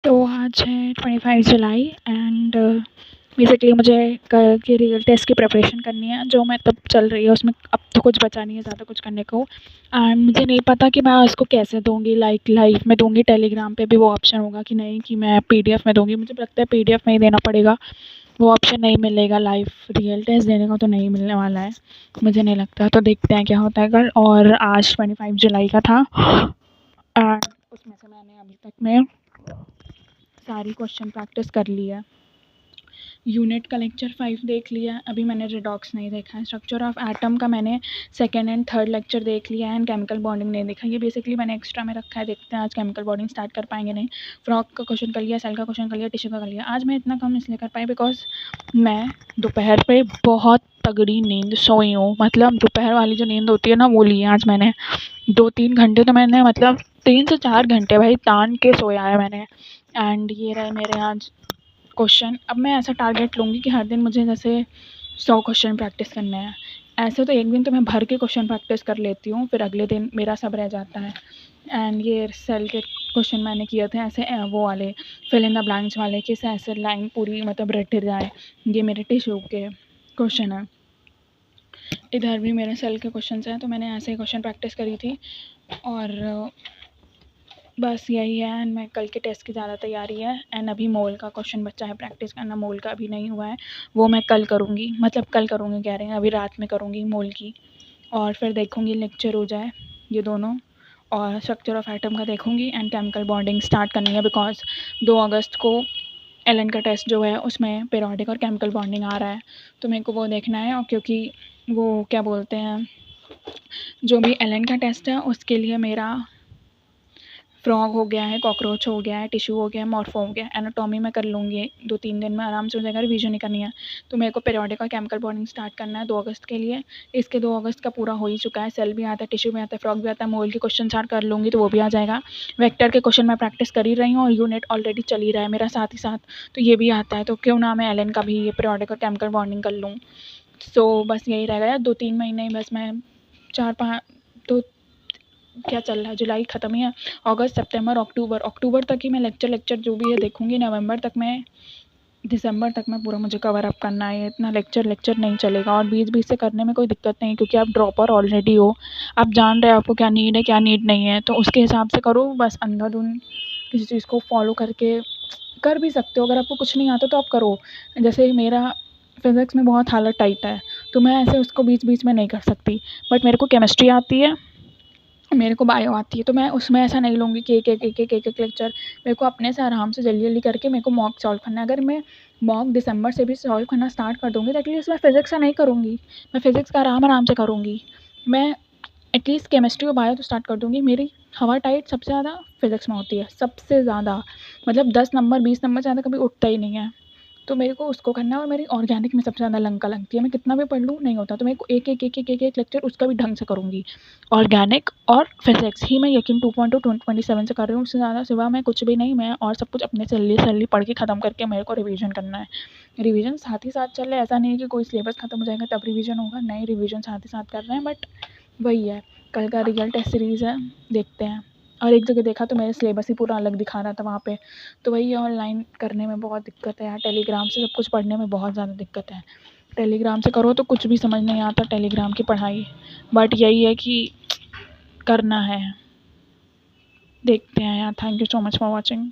तो आज है 25 जुलाई एंड बेसिकली मुझे कल के रियल टेस्ट की प्रिपरेशन करनी है जो मैं तब चल रही है उसमें अब तो कुछ बचा नहीं है ज़्यादा कुछ करने को। एंड मुझे नहीं पता कि मैं उसको कैसे दूँगी, लाइक लाइव में दूँगी, टेलीग्राम पे भी वो ऑप्शन होगा कि नहीं कि मैं पीडीएफ में दूँगी। मुझे लगता है पीडीएफ में ही देना पड़ेगा, वो ऑप्शन नहीं मिलेगा लाइव रियल टेस्ट देने को, तो नहीं मिलने वाला है मुझे नहीं लगता। तो देखते हैं क्या होता है कल। और आज 25 जुलाई का था एंड उसमें से मैंने अभी तक में सारी क्वेश्चन प्रैक्टिस कर ली है। यूनिट का लेक्चर 5 देख लिया, अभी मैंने रिडॉक्स नहीं देखा है। स्ट्रक्चर ऑफ एटम का मैंने सेकेंड एंड थर्ड लेक्चर देख लिया है एंड केमिकल बॉन्डिंग नहीं देखा। ये बेसिकली मैंने एक्स्ट्रा में रखा है, देखते हैं आज केमिकल बॉन्डिंग स्टार्ट कर पाएंगे नहीं। फ्रॉक का क्वेश्चन कर लिया, सेल का क्वेश्चन कर लिया, टिश्यू का कर लिया। आज मैं इतना कम इसलिए कर पाई बिकॉज मैं दोपहर पे बहुत तगड़ी नींद सोई हूँ। मतलब दोपहर वाली जो नींद होती है ना वो ली है आज मैंने 2-3 घंटे, तो मैंने मतलब 3 से 4 घंटे भाई तान के सोया है मैंने। एंड ये रहे मेरे आज क्वेश्चन। अब मैं ऐसा टारगेट लूँगी कि हर दिन मुझे जैसे 100 क्वेश्चन प्रैक्टिस करने हैं। ऐसे तो एक दिन तो मैं भर के क्वेश्चन प्रैक्टिस कर लेती हूँ, फिर अगले दिन मेरा सब रह जाता है। एंड ये सेल के क्वेश्चन मैंने किए थे ऐसे वो वाले फिल इन द ब्लैंक्स वाले कि ऐसे लाइन पूरी मतलब रट जाए। ये मेरे टिश्यू के क्वेश्चन है, इधर भी मेरे सेल के क्वेश्चन हैं, तो मैंने ऐसे ही क्वेश्चन प्रैक्टिस करी थी। और बस यही है। एंड मैं कल के टेस्ट की ज़्यादा तैयारी है। एंड अभी मोल का क्वेश्चन बच्चा है प्रैक्टिस करना, मोल का अभी नहीं हुआ है, वो मैं कल करूँगी। मतलब कल करूँगी कह रहे हैं, अभी रात में करूँगी मोल की। और फिर देखूँगी लेक्चर हो जाए ये दोनों, और स्ट्रक्चर ऑफ एटम का देखूँगी एंड केमिकल बॉन्डिंग स्टार्ट करनी है बिकॉज 2 अगस्त को एलन का टेस्ट जो है उसमें पीरियोडिक और केमिकल बॉन्डिंग आ रहा है, तो मेरे को वो देखना है। और क्योंकि वो क्या बोलते हैं, जो भी एलन का टेस्ट है उसके लिए मेरा फ्रॉग हो गया है, कॉकरोच हो गया है, टिश्यू हो गया है, मॉर्फो हो गया है। एनाटॉमी मैं कर लूँगी 2-3 दिन में आराम से हो जाएगा, रिवीजन नहीं करनी है। तो मेरे को पीरियोडिक और केमिकल बॉन्डिंग स्टार्ट करना है 2 अगस्त के लिए। इसके 2 अगस्त का पूरा हो ही चुका है, सेल भी आता है, टिश्यू भी आता है, फ्रॉग भी आता है। मोल के क्वेश्चन स्टार्ट कर लूँगी तो वो भी आ जाएगा। वेक्टर के क्वेश्चन मैं प्रैक्टिस कर ही रही हूँ और यूनिट ऑलरेडी चल ही रहा है मेरा साथ ही साथ, तो ये भी आता है। तो क्यों ना मैं एलन का भी ये पीरियोडिक और केमिकल बॉन्डिंग कर लूँ। सो बस यही रहेगा यार, 2-3 महीने बस मैं 4-5 तो क्या चल रहा है, जुलाई ख़त्म ही है। अगस्त, सितंबर, अक्टूबर तक ही मैं लेक्चर जो भी है देखूँगी। नवंबर तक मैं, दिसंबर तक मैं पूरा मुझे कवर अप करना है। इतना लेक्चर नहीं चलेगा। और बीच से करने में कोई दिक्कत नहीं, क्योंकि आप ड्रॉपर ऑलरेडी हो, आप जान रहे हो आपको क्या नीड है क्या नीड नहीं है, तो उसके हिसाब से करो। बस अंधाधुंध किसी चीज़ को फॉलो करके कर भी सकते हो। अगर आपको कुछ नहीं आता तो आप करो। जैसे मेरा फिज़िक्स में बहुत हालत टाइट है, तो मैं ऐसे उसको बीच में नहीं कर सकती। बट मेरे को केमिस्ट्री आती है, मेरे को बायो आती है, तो मैं उसमें ऐसा नहीं लूँगी कि एक लेक्चर। मेरे को अपने से आराम से जल्दी करके मेरे को मॉक सॉल्व करना है। अगर मैं मॉक दिसंबर से भी सॉल्व करना स्टार्ट कर दूँगी तो एटलीस्ट मैं फिज़िक्स का नहीं करूँगी, मैं फिज़िक्स का आराम से करूँगी। मैं एटलीस्ट केमिस्ट्री और बायो तो स्टार्ट कर दूँगी। मेरी हवा टाइट सबसे ज़्यादा फिज़िक्स में होती है, सबसे ज़्यादा। मतलब 10 नंबर 20 नंबर से ज़्यादा कभी उठता ही नहीं है, तो मेरे को उसको करना है। और मेरी ऑर्गेनिक में सबसे ज़्यादा लंका लगती है, मैं कितना भी पढ़ लूँ नहीं होता, तो मेरे को एक लेक्चर उसका भी ढंग से करूँगी। ऑर्गेनिक और फिज़िक्स ही मैं यकीन 2.2 27 से कर रही हूँ, उससे ज़्यादा सिवा मैं कुछ भी नहीं। मैं और सब कुछ अपने से जल्दी पढ़ के ख़त्म करके मेरे को रिवीजन करना है। रिवीजन साथ ही साथ चल रहा है, ऐसा नहीं है कि कोई सिलेबस ख़त्म हो जाएगा तब रिवीजन होगा, नहीं, रिवीजन साथ ही साथ कर रहे हैं। बट वही है, कल का रियल टेस्ट सीरीज़ है, देखते हैं। और एक जगह देखा तो मेरा सिलेबस ही पूरा अलग दिखा रहा था वहाँ पे, तो वही ऑनलाइन करने में बहुत दिक्कत है यार। टेलीग्राम से सब कुछ पढ़ने में बहुत ज़्यादा दिक्कत है। टेलीग्राम से करो तो कुछ भी समझ नहीं आता टेलीग्राम की पढ़ाई, बट यही है कि करना है। देखते हैं यार। Thank you so much for watching.